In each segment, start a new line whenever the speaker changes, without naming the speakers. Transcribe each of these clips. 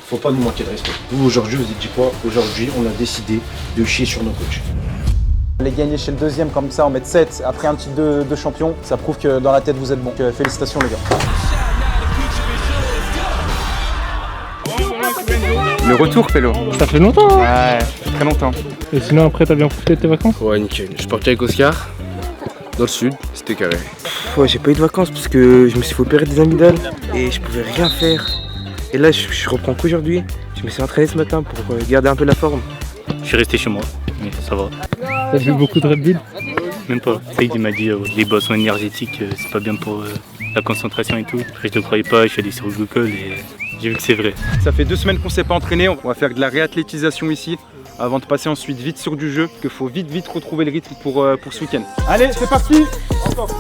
Faut pas nous manquer de respect. Vous, aujourd'hui, vous êtes dit quoi? Aujourd'hui, on a décidé de chier sur nos coachs.
Les gagner chez le deuxième comme ça, en mettre 7 après un titre de champion, ça prouve que dans la tête vous êtes bon. Donc, félicitations les gars.
Le retour, Pélo.
Ça fait longtemps, hein.
Ouais, très longtemps.
Et sinon, après, t'as bien profité de tes vacances?
Ouais, nickel. Je partais avec Oscar, dans le sud, c'était carré.
Ouais, j'ai pas eu de vacances parce que je me suis fait opérer des amygdales et je pouvais rien faire. Et là, je reprends qu'aujourd'hui. Je me suis entraîné ce matin pour garder un peu la forme.
Je suis resté chez moi, mais ça va.
T'as vu beaucoup de Red Bull?
Même pas. Saïd il m'a dit les boissons énergétiques, c'est pas bien pour la concentration et tout. Après, je ne croyais pas, je suis allé sur Google et j'ai vu que c'est vrai.
Ça fait 2 semaines qu'on s'est pas entraîné. On va faire de la réathlétisation ici avant de passer ensuite vite sur du jeu. Qu'il faut vite retrouver le rythme pour ce week-end. Allez, c'est parti. Encore.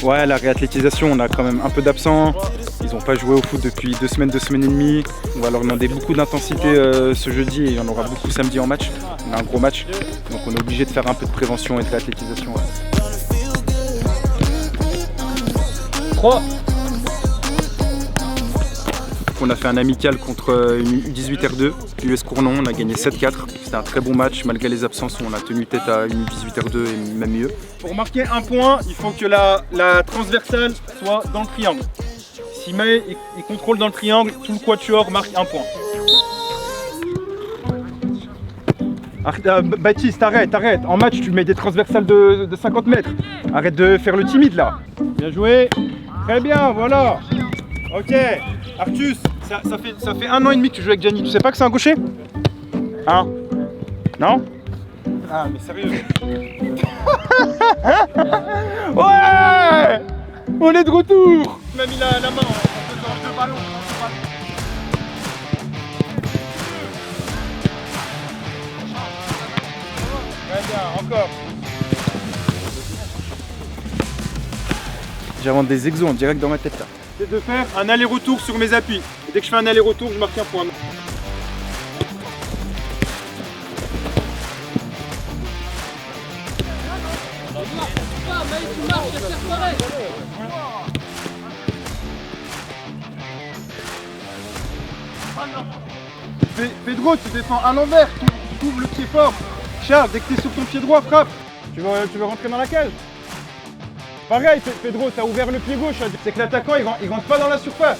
Ouais, la réathlétisation, on a quand même un peu d'absents. Ils n'ont pas joué au foot depuis 2 semaines et demie. On va leur demander beaucoup d'intensité ce jeudi et il y en aura beaucoup samedi en match. On a un gros match, donc on est obligé de faire un peu de prévention et de réathlétisation. Ouais. 3. On a fait un amical contre une U18 R2, US Cournon, on a gagné 7-4. C'était un très bon match, malgré les absences, on a tenu tête à une U18 R2 et même mieux. Pour marquer un point, il faut que la transversale soit dans le triangle. Si May il contrôle dans le triangle, tout le quatuor marque un point. Baptiste, arrête. En match, tu mets des transversales de 50 mètres. Arrête de faire le timide là. Bien joué. Très bien, voilà. Ok. Artus, ça fait 1 an et demi que tu joues avec Gianni. Tu sais pas que c'est un gaucher? Hein? Non? Ah, mais sérieux. Ouais! On est de retour! Tu m'as mis la main en faisant 2 ballons. Très bien, encore. J'invente des exos en direct dans ma tête là. C'est de faire un aller-retour sur mes appuis. Et dès que je fais un aller-retour, je marque un point. Pedro, tu défends à l'envers, tu ouvres le pied fort. Charles, dès que tu es sur ton pied droit, frappe. Tu veux rentrer dans la cage? Pareil, Pedro, tu as ouvert le pied gauche. C'est que l'attaquant, il rentre pas dans la surface.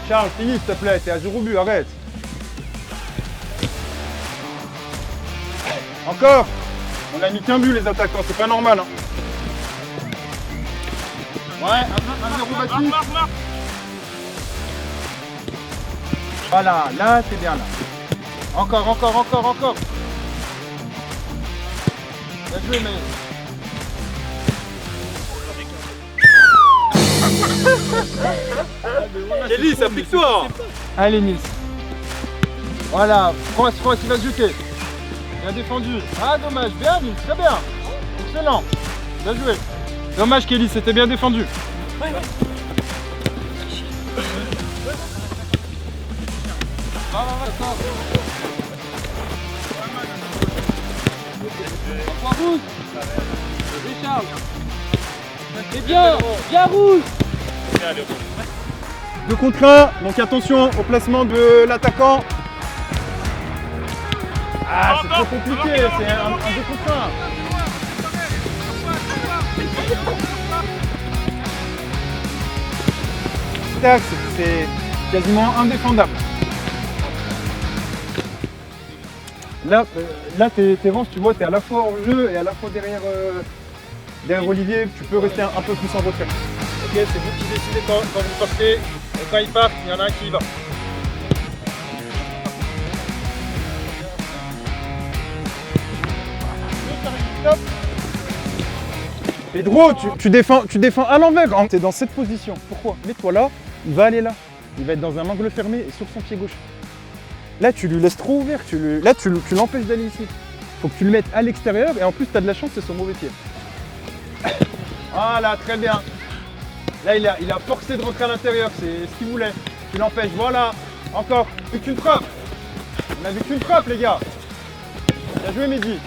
Charles, finis s'il te plaît, t'es à 0 but, arrête. Encore. On a mis qu'un but les attaquants, c'est pas normal. Hein. Ouais, 1-0 Baptiste. Voilà, là t'es bien là. Encore. Bien joué, mais... Kelly, ça pique toi. Allez Nils. Voilà, France, il va se jeter. Bien défendu. Ah dommage, bien Nils, très bien. Excellent. Bien joué. Dommage Kelly, c'était bien défendu.
C'est bien rouge.
2 contre 1, donc attention au placement de l'attaquant. Ah, c'est trop compliqué, c'est un 2 contre 1. C'est quasiment indéfendable. Là Terence, tu vois, tu es à la fois en jeu et à la fois derrière Olivier, tu peux rester un peu plus en retrait. Ok, c'est vous qui décidez quand vous partez, et quand il part, il y en a un qui y va. Pedro, tu défends à l'envers, t'es dans cette position. Pourquoi? Mets-toi là, il va aller là. Il va être dans un angle fermé et sur son pied gauche. Là, tu lui laisses trop ouvert, tu l'empêches d'aller ici. Faut que tu le mettes à l'extérieur et en plus, tu as de la chance, c'est son mauvais pied. Voilà, très bien. Là, il a forcé de rentrer à l'intérieur, c'est ce qu'il voulait. Tu l'empêches, voilà. Encore, plus qu'une frappe. On a vu qu'une frappe, les gars. Bien joué, Mehdi.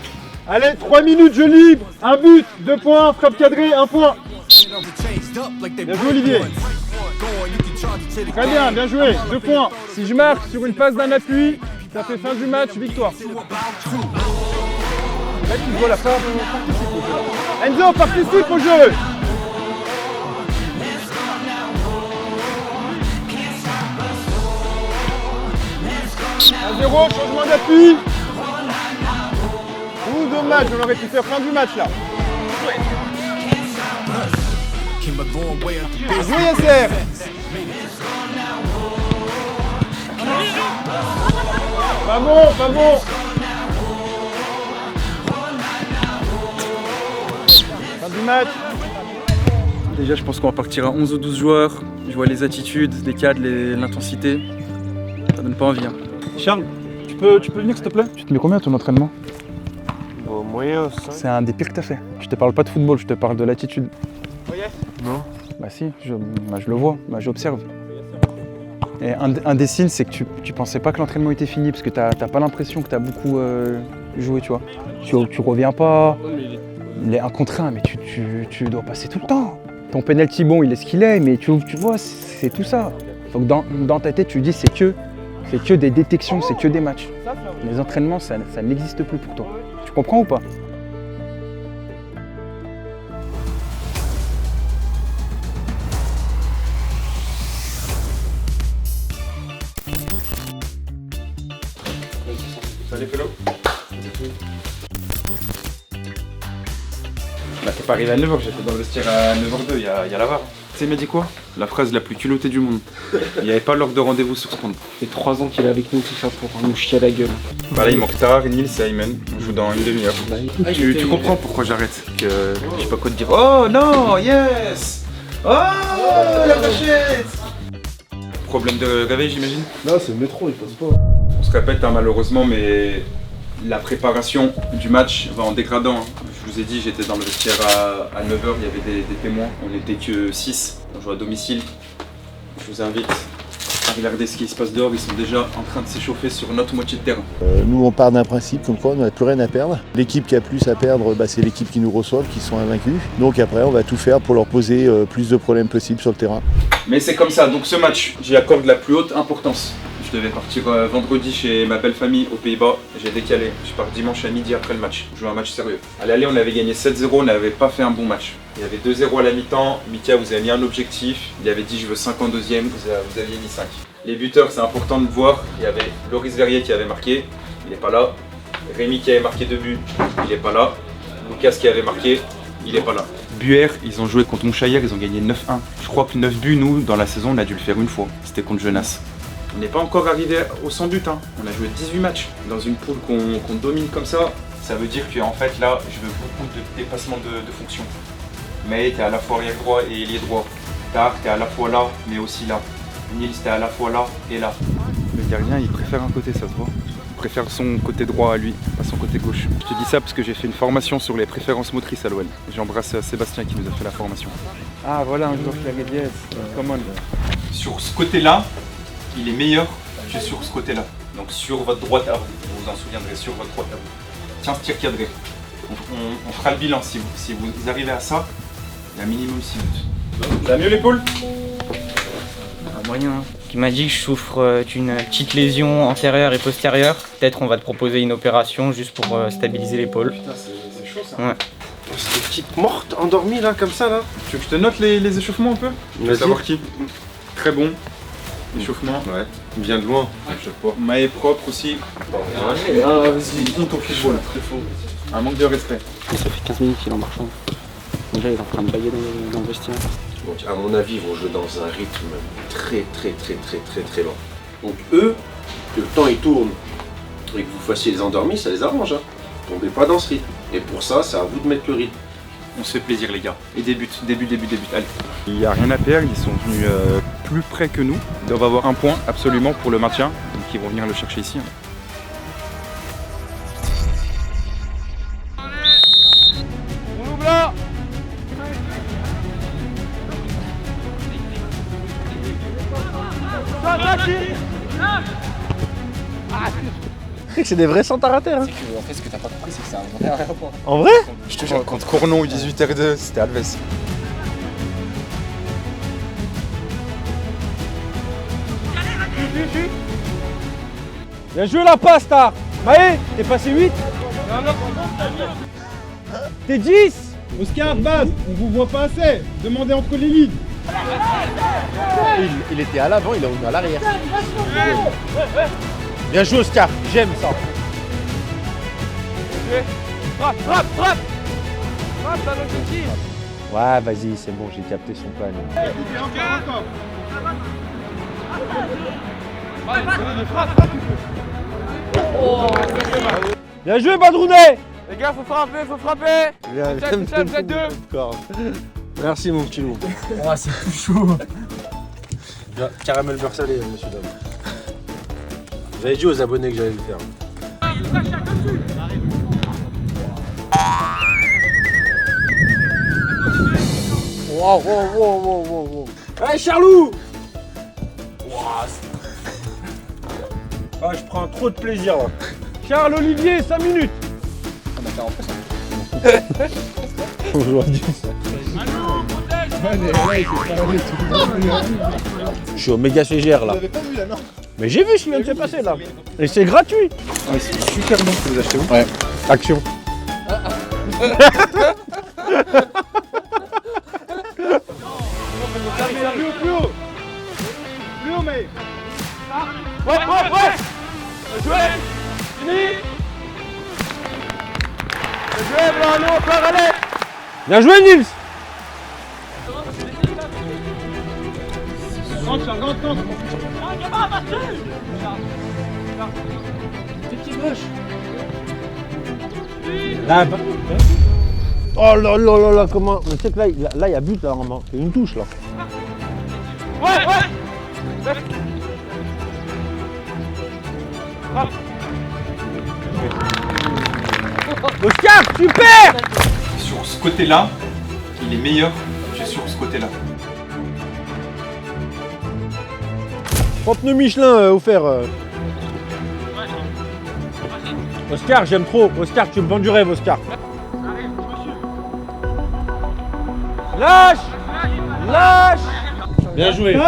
Allez, 3 minutes, jeu libre. 1 but, 2 points, frappe cadrée, 1 point. Bien joué, Olivier. Très bien, bien joué, 2 points. Si je marque sur une passe d'un appui, ça fait fin du match, victoire. Là, tu vois la fin, Enzo, participe au jeu. 1-0, changement d'appui. Ouh, dommage, on aurait pu faire fin du match là. Jouez Yasser. Pas bon, pas bon. Fin du match. Déjà, je pense qu'on va partir à 11 ou 12 joueurs. Je vois les attitudes, les cadres, l'intensité. Ça donne pas envie. Hein. Charles, tu peux venir s'il te plaît? Tu te mets combien à ton entraînement?
Au moyen, 5.
C'est un des pires que t'as fait. Je te parle pas de football, je te parle de l'attitude.
Non.
Bah si, je le vois, j'observe. Et un des signes, c'est que tu pensais pas que l'entraînement était fini, parce que t'as pas l'impression que t'as beaucoup joué, tu vois. Tu reviens pas, il est 1 contre 1, mais tu dois passer tout le temps. Ton penalty, bon, il est ce qu'il est, mais tu vois, c'est tout ça. Donc dans ta tête, tu dis c'est que des détections, c'est que des matchs. Les entraînements, ça n'existe plus pour toi. Tu comprends ou pas? Salut Félo. Bah t'es pas arrivé à 9h, j'étais dans le vestiaire à 9h02, il y a la VAR. Tu sais, il m'a dit quoi? La phrase la plus culottée du monde. Il n'y avait pas l'heure de rendez-vous sur ce compte.
Ça fait 3 ans qu'il est avec nous, tout ça, pour nous chier à la gueule.
Bah là il manque Tar, Nils et Ayman. On joue dans une demi-heure. Tu comprends pourquoi j'arrête? Que je sais pas quoi te dire. Oh non, yes. Oh la vachette. Problème de réveil j'imagine?
Non, c'est le métro, il passe pas.
On se répète hein, malheureusement, mais la préparation du match va en dégradant. Hein. Je vous ai dit, j'étais dans le vestiaire à 9h, il y avait des témoins. On n'était que 6, on joue à domicile. Je vous invite à regarder ce qui se passe dehors, ils sont déjà en train de s'échauffer sur notre moitié de terrain.
Nous on part d'un principe comme quoi on n'a plus rien à perdre. L'équipe qui a plus à perdre, c'est l'équipe qui nous reçoit, qui sont invaincus. Donc après on va tout faire pour leur poser plus de problèmes possibles sur le terrain.
Mais c'est comme ça, donc ce match, j'y accorde la plus haute importance. Je devais partir vendredi chez ma belle famille aux Pays-Bas, j'ai décalé. Je pars dimanche à midi après le match, je joue un match sérieux. À l'aller on avait gagné 7-0, on n'avait pas fait un bon match. Il y avait 2-0 à la mi-temps, Mika vous avez mis un objectif, il avait dit je veux 5 en deuxième, vous aviez mis 5. Les buteurs c'est important de le voir, il y avait Loris Verrier qui avait marqué, il n'est pas là. Rémi qui avait marqué 2 buts, il n'est pas là. Lucas qui avait marqué, il n'est pas là. Buer, ils ont joué contre Montchaillère, ils ont gagné 9-1. Je crois que 9 buts, nous, dans la saison, on a dû le faire une fois. C'était contre Jeunesse. On n'est pas encore arrivé au 100 buts. Hein. On a joué 18 matchs. Dans une poule qu'on domine comme ça, ça veut dire qu'en fait, là, je veux beaucoup de dépassements de fonctions. Mais t'es à la fois arrière droit et ailier droit. Tar, t'es à la fois là, mais aussi là. Nils, t'es à la fois là et là. Le gardien, il préfère un côté, ça se voit. Il préfère son côté droit à lui, pas son côté gauche. Je te dis ça parce que j'ai fait une formation sur les préférences motrices à l'OL. J'embrasse Sébastien qui nous a fait la formation. Ah voilà, un joueur qui a gagné, come on. Sur ce côté-là, il est meilleur que sur ce côté-là. Donc sur votre droite à vous, vous vous en souviendrez, sur votre droite à vous. 15 tirs cadrés. On fera le bilan si vous arrivez à ça, il y a un minimum 6 buts. Ça va mieux l'épaule?
Moyen. Qui m'a dit que je souffre d'une petite lésion antérieure et postérieure. Peut-être on va te proposer une opération juste pour stabiliser l'épaule.
Putain, c'est chaud ça.
Ouais.
C'est des petites mortes endormies là, comme ça là.
Tu veux que je te note les échauffements un peu? Tu veux savoir qui? Très bon. Échauffement.
Ouais. Bien de loin.
Maé propre aussi.
Vas-y.
Honte au football. Un manque de respect.
Ça fait 15 minutes qu'il est en marchant. Déjà il est en train de bailler dans le vestiaire.
Donc à mon avis, ils vont jouer dans un rythme très lent. Donc eux, que le temps il tourne et que vous fassiez les endormis, ça les arrange. Hein. Tombez pas dans ce rythme. Et pour ça, c'est à vous de mettre le rythme.
On se fait plaisir les gars. Et début. Allez. Il n'y a rien à perdre, ils sont venus plus près que nous. Ils doivent avoir un point absolument pour le maintien. Donc ils vont venir le chercher ici. Hein. On ouvre là.
C'est des vrais centres à terre.
En fait, ce que t'as pas compris, c'est que c'est un vrai aéroport.
En vrai?
Je te jure, contre Cournon U18 R2, c'était Alves.
Bien joué la passe, Star. Maë, t'es passé 8. T'es 10.
Oscar, base, on vous voit pas assez. Demandez entre les lignes.
Il était à l'avant, il est revenu à l'arrière. Bien joué Oscar, j'aime ça.
Frappe à l'objectif.
Ouais, vas-y, c'est bon, j'ai capté son plan. Bien joué, Badrounet.
Les gars, faut frapper. Vous êtes deux.
Merci mon petit loup.
Oh, c'est tout chaud.
Caramel beurre salé, monsieur dame. J'avais dit aux abonnés que j'allais le faire. Wow.
Allez, Charlou. Ah, je prends trop de plaisir là. Charles Olivier, 5 minutes. Aujourd'hui. Je suis au méga CGR là. Mais j'ai vu ce qui vient de se passer là. Et c'est gratuit.
Ouais, c'est super bon que vous achetez où?
Ouais. Action.
Plus haut. Plus haut, mais.
Ouais. Jouez. Fini. Jouez, Blanc, encore, allez.
Bien joué, Nils.
Rentre.
Là, oh là, comment. Tu sais que là, il y a but là, il y a une touche là.
Ouais.
Oscar, super.
Sur ce côté-là, il est meilleur que sur ce côté-là.
30 pneus Michelin offert. Oscar, j'aime trop. Oscar, tu me vends du rêve, Oscar. Lâche. Bien joué.
Tu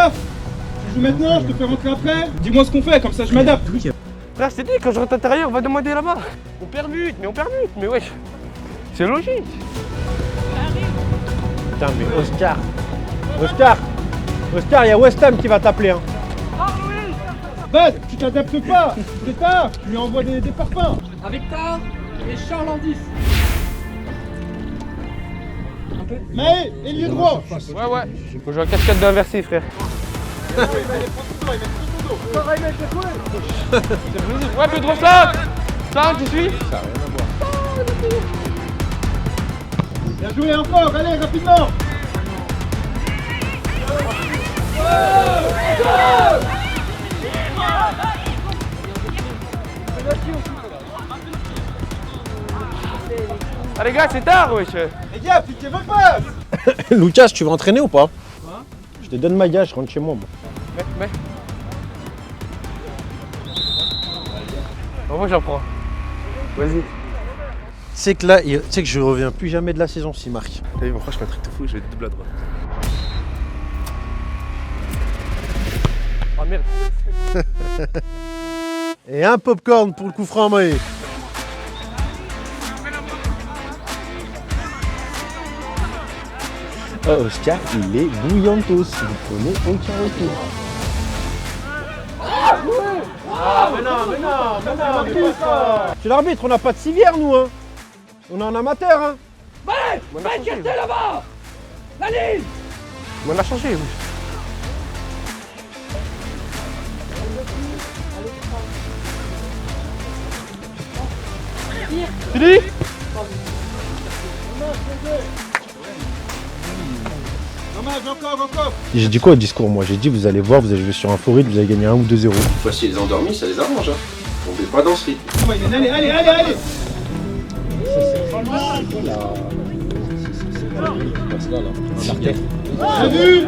joues maintenant, je te fais rentrer après. Dis-moi ce qu'on fait, comme ça je m'adapte.
Frère, je t'ai dit, quand je rentre à l'intérieur, on va demander là-bas. On permute, mais wesh. C'est logique.
Putain, mais Oscar, il y a West Ham qui va t'appeler. Hein.
Bad, tu t'adaptes pas. C'est tard, tu lui envoies des parfums.
Avec ta et Charles en 10.
Mais, ailier droit.
Ouais. Faut jouer à 4-4 d'inversé, frère. Ouais, Pedro, ça, tu suis.
Bien joué encore, allez, rapidement.
Ah les gars, c'est tard, wesh.
Les gars, appliquez vos passes.
Lucas, tu veux entraîner ou pas? Je te donne ma gage, je rentre chez moi.
Mais. Moi j'en prends. Vas-y.
C'est que là, tu sais que je reviens plus jamais de la saison s'il marque.
T'as vu, mon frère, je fais un truc de fou, je vais double à droite. Oh merde.
Et un popcorn pour le coup franc à Maë. Oh, Oscar, il est bouillantos. Vous prenez aucun retour. Mais non. C'est l'arbitre, on n'a pas de civière, nous, hein. On est en amateur, hein.
Va écarter là-bas. La ligne.
On a changé, oui. Fini.
Dommage, encore.
J'ai dit quoi au discours, moi? J'ai dit, vous allez voir, vous allez jouer sur un forêt, vous allez gagner 1 ou 2-0.
Voici les endormis, ça les arrange. Hein. Tombez pas dans ce rythme.
Allez. Bien vu.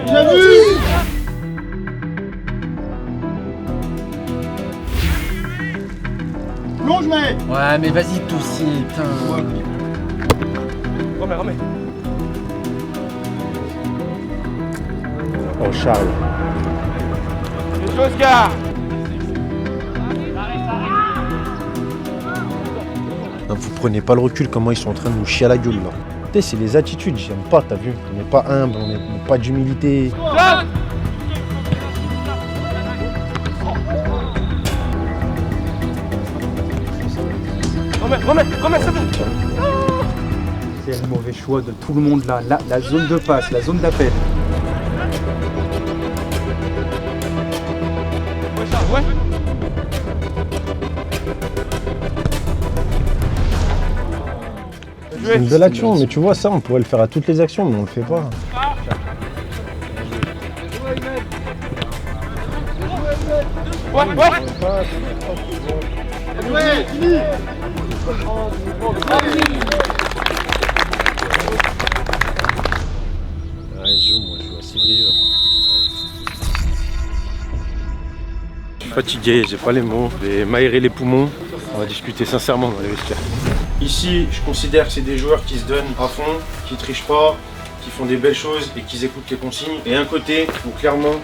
Plonge, mec.
Ouais, mais vas-y, toi aussi, putain.
Remets.
Oh, Charles.
Bien joué, Oscar.
Non, vous prenez pas le recul comment ils sont en train de nous chier à la gueule là. Tu sais, c'est les attitudes, j'aime pas, t'as vu. On n'est pas humble, on n'a pas d'humilité.
C'est le mauvais choix de tout le monde là. La zone de passe, la zone d'appel.
C'est une belle action, mais tu vois ça, on pourrait le faire à toutes les actions, mais on le fait pas.
Je suis fatigué, j'ai pas les mots, je vais m'aérer les poumons. On va discuter sincèrement dans les vestiaires. Ici, je considère que c'est des joueurs qui se donnent à fond, qui trichent pas, qui font des belles choses et qui écoutent les consignes. Et un côté où clairement,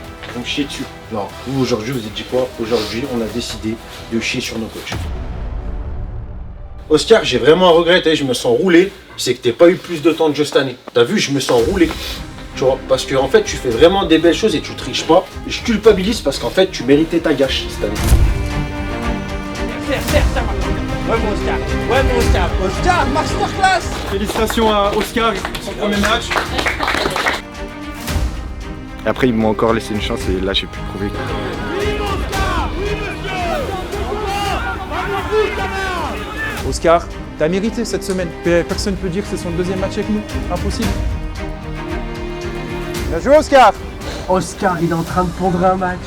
on chie dessus.
Non, vous aujourd'hui, vous êtes dit quoi? Aujourd'hui, on a décidé de chier sur nos coachs.
Oscar, j'ai vraiment un regret, je me sens roulé, c'est que t'aies pas eu plus de temps de jeu cette année. T'as vu, je me sens roulé. Tu vois, parce que en fait, tu fais vraiment des belles choses et tu triches pas. Et je culpabilise parce qu'en fait, tu méritais ta gâche cette année.
Ouais mon Oscar, ouais mon Oscar, Oscar, masterclass.
Félicitations à Oscar, son premier match.
Et après, ils m'ont encore laissé une chance et là, j'ai pu prouver.
Oscar, t'as mérité cette semaine. Personne ne peut dire que c'est son deuxième match avec nous. Impossible. Bien joué Oscar.
Oscar, il est en train de pondre un match.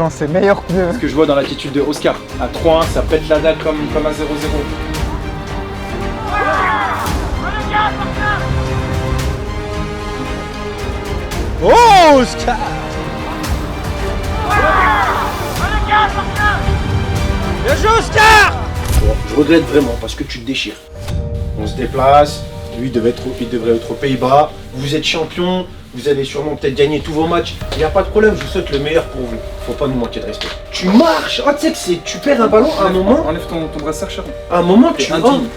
C'est meilleur que...
Ce que je vois dans l'attitude de Oscar, à 3-1, ça pète la dalle comme à 0-0.
Oh, Oscar!
Bien joué Oscar.
Bon, je regrette vraiment parce que tu te déchires. On se déplace, lui il devrait être aux Pays-Bas, vous êtes champion, vous allez sûrement peut-être gagner tous vos matchs. Il n'y a pas de problème, je vous souhaite le meilleur pour vous. Faut pas nous manquer de respect. Tu marches, oh, tu sais que tu perds un ballon à un moment.
Enlève ton brassard, Charles.
À un moment, tu
indigne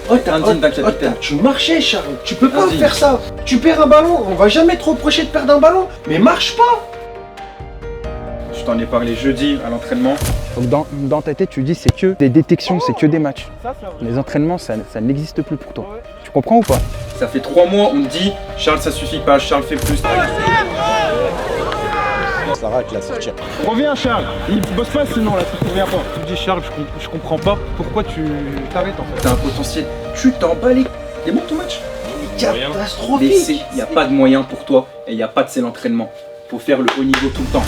d'un capitaine.
tu marchais, Charles. Tu peux pas faire ça. Tu perds un ballon, on va jamais te reprocher de perdre un ballon, mais marche pas.
Je t'en ai parlé jeudi à l'entraînement.
Donc dans ta tête, tu dis c'est que des détections, c'est que des matchs. Les entraînements, ça n'existe plus pour toi. Tu comprends ou pas?
Ça fait 3 mois, on te dit Charles ça suffit pas, Charles fait plus.
Sarah qui la sortir.
Reviens Charles, il bosse pas sinon là, tu te reviens pas. Tu me dis Charles, je comprends pas pourquoi tu t'arrêtes en fait. T'as un potentiel, tu t'en bats les bon ton match.
Catastrophique.
Il n'y a pas de moyen pour toi et il n'y a pas de c'est l'entraînement. Faut faire le haut niveau tout le temps.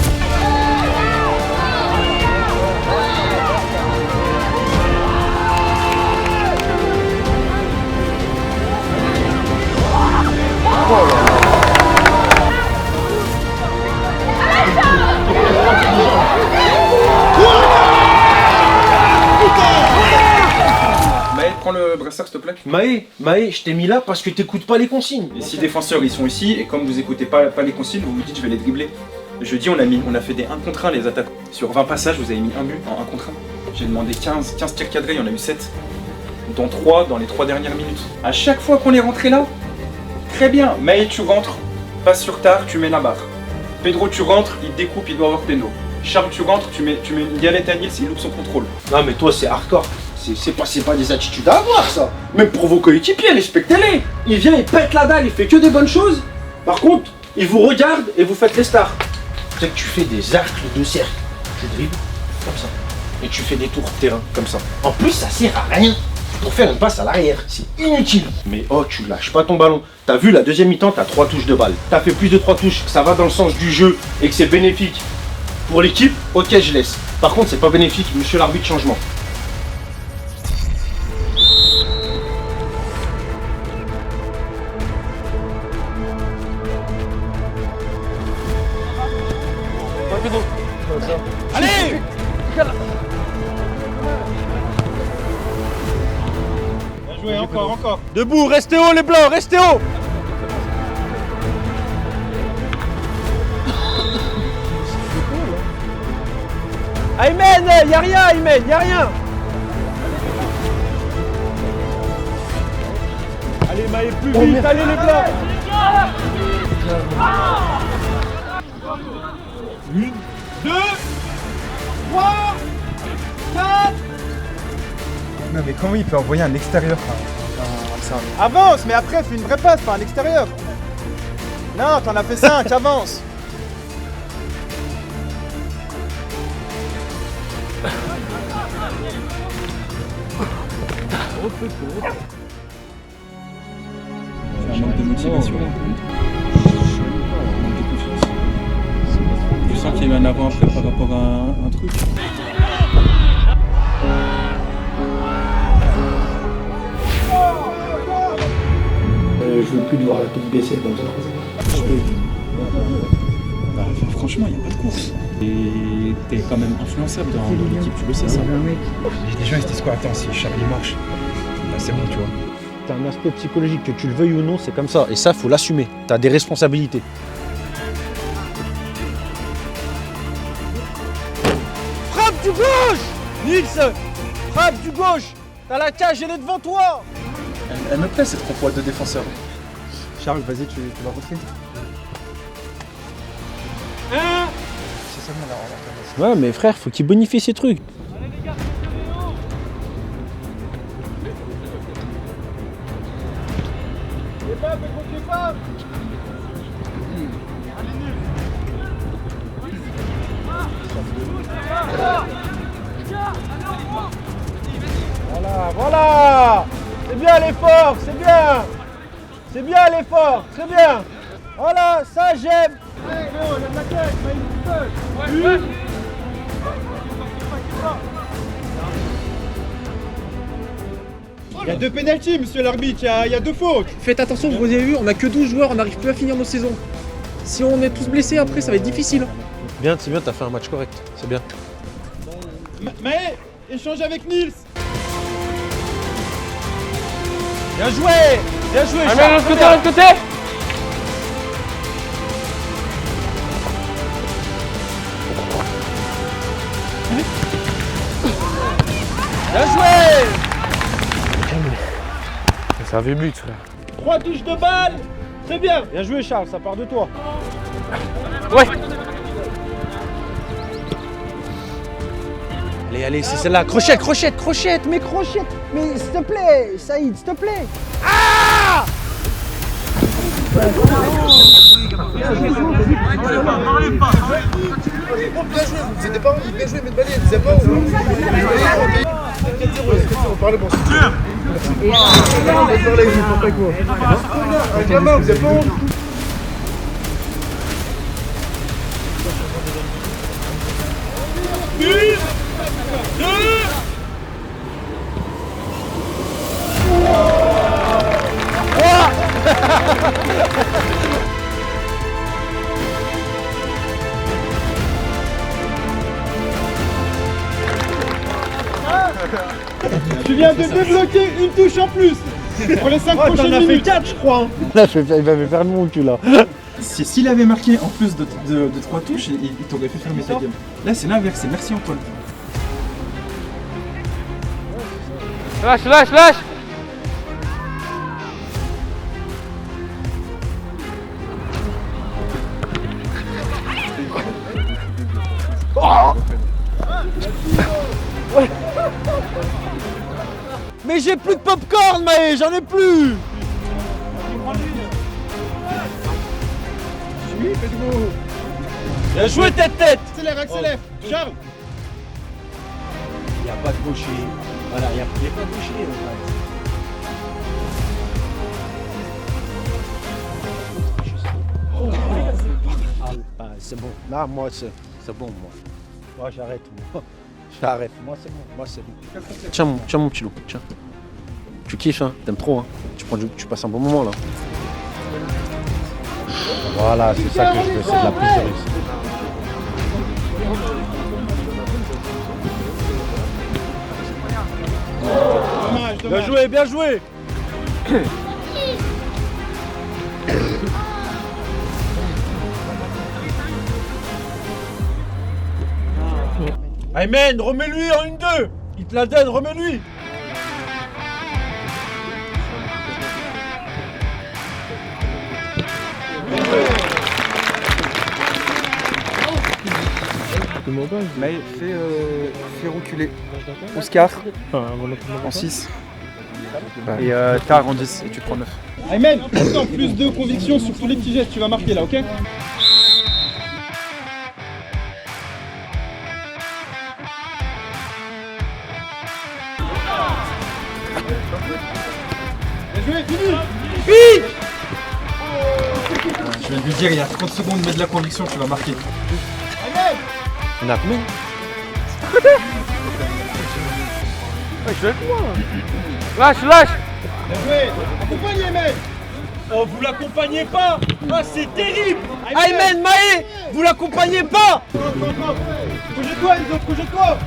Maë, prends le brassard s'il te plaît.
Maë, je t'ai mis là parce que t'écoutes pas les consignes.
Les 6 défenseurs ils sont ici et comme vous écoutez pas les consignes, vous vous dites je vais les dribbler. Jeudi on a fait des 1 contre 1 les attaques. Sur 20 passages vous avez mis un but en 1 contre 1. J'ai demandé 15 tirs cadrés, il y en a eu 7. Dont 3 dans les 3 dernières minutes. À chaque fois qu'on est rentré là, très bien. Maë tu rentres, passe sur tard, tu mets la barre. Pedro tu rentres, il découpe, il doit avoir péno. Charles tu rentres, tu mets une galette à Nils, il loupe son contrôle.
Non mais toi c'est hardcore. C'est pas des attitudes à avoir ça. Même pour vos coéquipiers, respectez-les. Il vient, il pète la dalle, il fait que des bonnes choses. Par contre, il vous regarde et vous faites les stars. C'est que tu fais des arcs de cercle. Tu dribbles comme ça. Et tu fais des tours de terrain comme ça. En plus ça sert à rien. Pour faire une passe à l'arrière, c'est inutile. Mais oh, tu lâches pas ton ballon. T'as vu la deuxième mi-temps, t'as 3 touches de balle. T'as fait plus de 3 touches, ça va dans le sens du jeu et que c'est bénéfique pour l'équipe, ok je laisse. Par contre c'est pas bénéfique, monsieur l'arbitre, changement.
Allez.
Jouez encore.
Debout, restez haut les blancs, restez haut. Aymen, y'a rien Aymen, y'a rien.
Allez, plus vite, allez les blancs. 1, 2, 3, 4. Non mais comment il peut envoyer un extérieur Avance, mais après fais une vraie passe, pas un extérieur. Non, t'en as fait 5, avance.
C'est un manque de motivation. Je sens qu'il y a eu un avant-après par rapport à un truc.
Je veux plus devoir la toute baisser comme ça.
Bah, franchement, il n'y a pas de course. Et t'es quand même influençable dans l'équipe, tu le sais ça. Les gens ils se disent quoi? Attends, si Charlie marche, bah, c'est bon, tu vois.
T'as un aspect psychologique, que tu le veuilles ou non, c'est comme ça. Et ça, faut l'assumer. T'as des responsabilités.
Frappe du gauche, Nils. Frappe du gauche. T'as la cage, elle est devant toi. Elle me plaît cette propoil de défenseur. Charles, vas-y, tu la refais. C'est ça, là.
Ouais, mais frère, faut qu'il bonifie ses trucs.
Voilà. C'est bien l'effort, c'est bien. C'est bien l'effort, très bien. Voilà, ça j'aime. Il y a 2 pénaltys, monsieur l'arbitre, il y a 2 fautes.
Faites attention, vous avez vu, on a que 12 joueurs, on n'arrive plus à finir nos saisons. Si on est tous blessés après, ça va être difficile.
Bien, c'est bien, t'as fait un match correct. C'est bien.
Mais échange avec Nils. Bien joué. Bien joué,
Allez,
Charles,
l'autre côté,
bien.
l'autre côté.
Bien joué.
Ça avait but, frère.
3 touches de balle. Très bien. Bien joué, Charles, ça part de toi.
Ouais.
Allez, allez, c'est celle-là. Crochette, crochette, crochette, mais crochette. Mais s'il te plaît, Saïd, s'il te plaît. Ah!
Bien joué, vous n'êtes pas bien joué, mais de balai, c'est pas où. 4-0, parlez bon. Tiens. On va parler, vous n'êtes pas quoi. Un gamin, vous êtes pas où. Tu viens de débloquer une touche en plus pour les 5 prochaines minutes. T'en as fait 4, je crois.
Là, il m'avait fait mon cul, là.
S'il avait marqué en plus de 3 touches, il t'aurait fait fermer ta game. Là, c'est l'inverse, c'est merci Antoine.
Lâche, lâche, lâche.
Ouais. Mais j'ai plus de popcorn, Maë, j'en ai plus. Bien joué, tête. Accélère, accélère. Charles.
Il n'y a pas de gaucher. Voilà, il n'y a pas de gaucher. C'est bon. Là, moi, c'est bon, moi. Moi, j'arrête, moi. J'arrête. Moi, c'est bon. Moi, c'est bon. Tiens, mon petit loup. Tiens. Tu kiffes, hein. T'aimes trop, hein. Tu passes un bon moment, là. Voilà, c'est ça que je veux. C'est de la prise de risque.
Bien joué, bien joué. Aymen, remets-lui en 1-2. Il te la donne, remets-lui.
Mais fais reculer Oscar en 6 et Tar en 10 et tu prends 9.
Aymen, en plus de conviction sur tous les petits gestes, tu vas marquer là, ok? Bien joué, fini! Vite! Je vais lui dire, il y a 30 secondes, mets de la conviction, tu vas marquer. Aymen!
On a combien? Je vais moi. Lâche!
Bien joué! Accompagnez, Aymen! Oh, vous l'accompagnez pas! Ah, c'est terrible!
Aymen, Maé, vous l'accompagnez pas!
Projette-toi, les autres, projette-toi!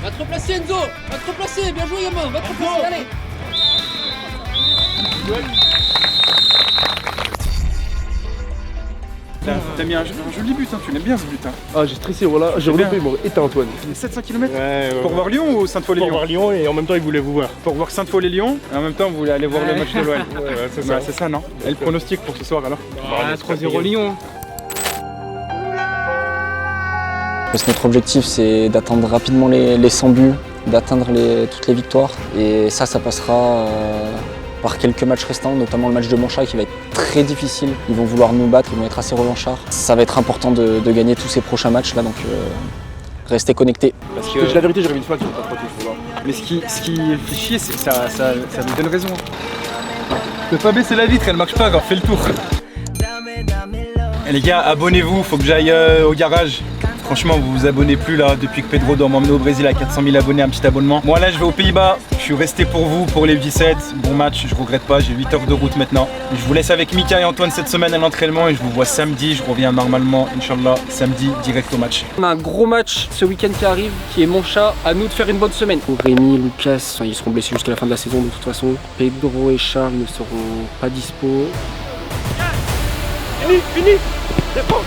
Va te replacer, Enzo! Va te replacer! Bien joué, gamin! Va te replacer, allez!
T'as mis un joli but, hein. Tu l'aimes bien ce but. Hein.
Ah, j'ai stressé, voilà, j'ai relevé, bon, et t'as Antoine.
700 km pour voir Lyon ou Sainte-Foy-les-Lyon?
Pour voir Lyon et en même temps il voulait vous voir.
Pour voir Sainte-Foy-les-Lyon et en même temps vous voulez aller voir le match de l'OL.
C'est ça.
C'est ça, non? Et le pronostic pour ce soir alors?
3-0 Lyon.
Parce que notre objectif c'est d'atteindre rapidement les 100 buts, d'atteindre toutes les victoires. Et ça passera par quelques matchs restants, notamment le match de Montchat qui va être très difficile. Ils vont vouloir nous battre, ils vont être assez revanchards. Ça va être important de gagner tous ces prochains matchs là, donc restez connectés.
Parce que la vérité, j'aurais une fois qu'ils vont pas trop toucher. Mais ce qui fait chier, c'est que ça nous donne raison. Ne pas baisser la vitre, elle marche pas, alors fais le tour. Et les gars, abonnez-vous, faut que j'aille au garage. Franchement, vous vous abonnez plus là depuis que Pedro doit m'emmener au Brésil à 400 000 abonnés, un petit abonnement. Moi là, je vais aux Pays-Bas. Je suis resté pour vous pour les 17. Bon match, je regrette pas. J'ai 8 heures de route maintenant. Je vous laisse avec Mika et Antoine cette semaine à l'entraînement et je vous vois samedi. Je reviens normalement, Inch'Allah, samedi direct au match.
On a un gros match ce week-end qui arrive, qui est Montchat. À nous de faire une bonne semaine. Rémi, Lucas, ils seront blessés jusqu'à la fin de la saison de toute façon. Pedro et Charles ne seront pas dispo.
Fini! Défends!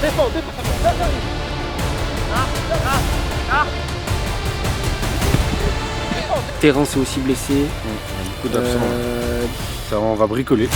Terence est aussi blessé.
Beaucoup d'absents. Ça, on va bricoler.